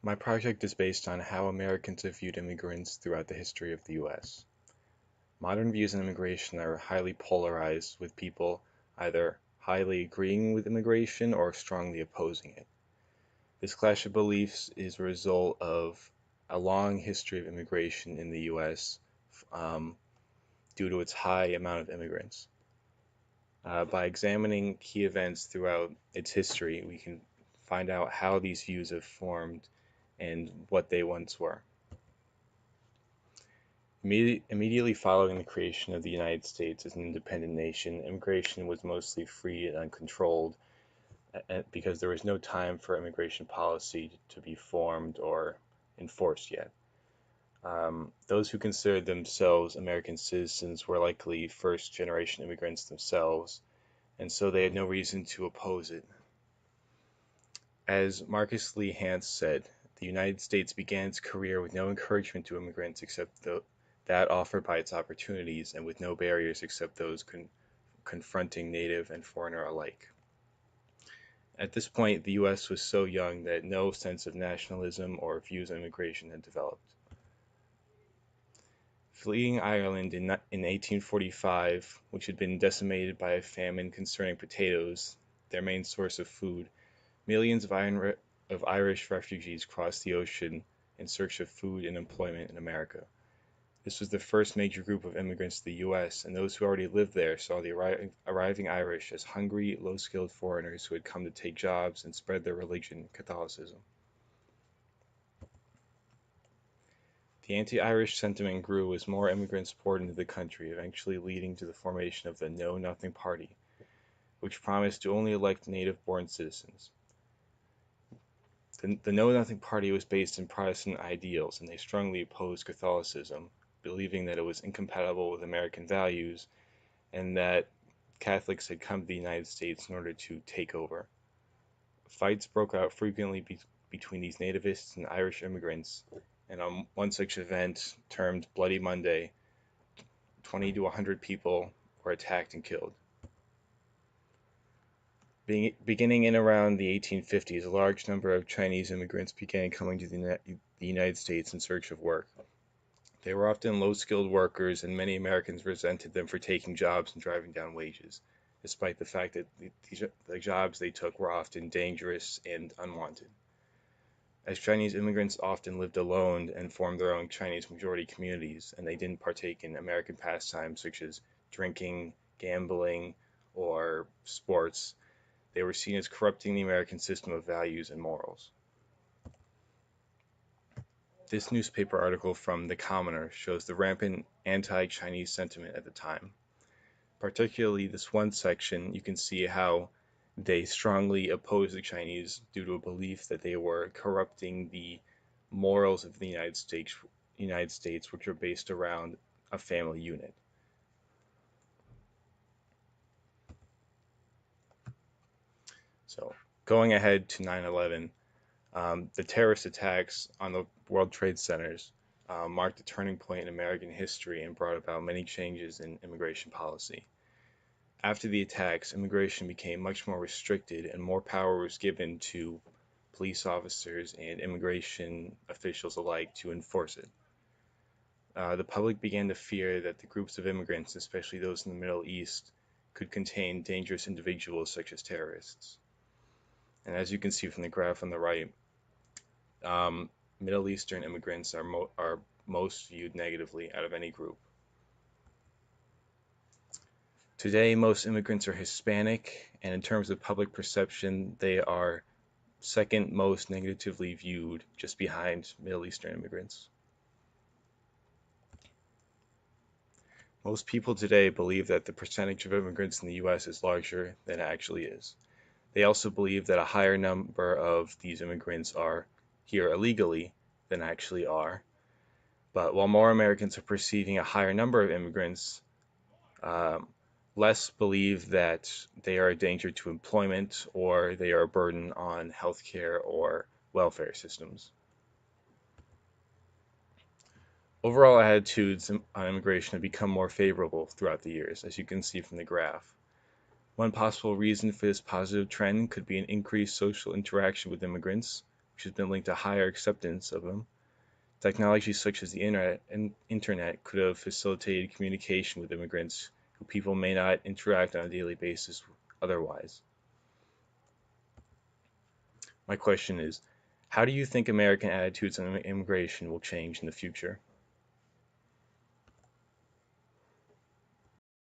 My project is based on how Americans have viewed immigrants throughout the history of the US. Modern views on immigration are highly polarized, with people either highly agreeing with immigration or strongly opposing it. This clash of beliefs is a result of a long history of immigration in the US um, due to its high amount of immigrants. By examining key events throughout its history, we can find out how these views have formed and what they once were. Immediately following the creation of the United States as an independent nation, immigration was mostly free and uncontrolled because there was no time for immigration policy to be formed or enforced yet. Those who considered themselves American citizens were likely first generation immigrants themselves, and so they had no reason to oppose it. As Marcus Lee Hance said, the United States began its career with no encouragement to immigrants except that offered by its opportunities, and with no barriers except those confronting native and foreigner alike. At this point, the US was so young that no sense of nationalism or views on immigration had developed. Fleeing Ireland in 1845, which had been decimated by a famine concerning potatoes, their main source of food, millions of Irish refugees crossed the ocean in search of food and employment in America. This was the first major group of immigrants to the US, and those who already lived there saw the arriving Irish as hungry, low-skilled foreigners who had come to take jobs and spread their religion, Catholicism. The anti-Irish sentiment grew as more immigrants poured into the country, eventually leading to the formation of the Know Nothing Party, which promised to only elect native-born citizens. The Know Nothing Party was based on Protestant ideals, and they strongly opposed Catholicism, believing that it was incompatible with American values and that Catholics had come to the United States in order to take over. Fights broke out frequently between these nativists and Irish immigrants, and on one such event, termed Bloody Monday, 20 to 100 people were attacked and killed. Beginning in around the 1850s, a large number of Chinese immigrants began coming to the United States in search of work. They were often low-skilled workers, and many Americans resented them for taking jobs and driving down wages, despite the fact that the jobs they took were often dangerous and unwanted. As Chinese immigrants often lived alone and formed their own Chinese majority communities, and they didn't partake in American pastimes such as drinking, gambling, or sports, they were seen as corrupting the American system of values and morals. This newspaper article from The Commoner shows the rampant anti-Chinese sentiment at the time. Particularly this one section, you can see how they strongly opposed the Chinese due to a belief that they were corrupting the morals of the United States, which are based around a family unit. So, going ahead to 9/11, the terrorist attacks on the World Trade Centers marked a turning point in American history and brought about many changes in immigration policy. After the attacks, immigration became much more restricted and more power was given to police officers and immigration officials alike to enforce it. The public began to fear that the groups of immigrants, especially those in the Middle East, could contain dangerous individuals such as terrorists. And as you can see from the graph on the right, um, Middle Eastern immigrants are most viewed negatively out of any group. Today, most immigrants are Hispanic, and in terms of public perception, they are second most negatively viewed, just behind Middle Eastern immigrants. Most people today believe that the percentage of immigrants in the US is larger than it actually is. They also believe that a higher number of these immigrants are here illegally than actually are. But while more Americans are perceiving a higher number of immigrants, um, less believe that they are a danger to employment or they are a burden on healthcare or welfare systems. Overall attitudes on immigration have become more favorable throughout the years, as you can see from the graph. One possible reason for this positive trend could be an increased social interaction with immigrants, which has been linked to higher acceptance of them. Technologies such as the internet could have facilitated communication with immigrants who people may not interact on a daily basis otherwise. My question is, how do you think American attitudes on immigration will change in the future?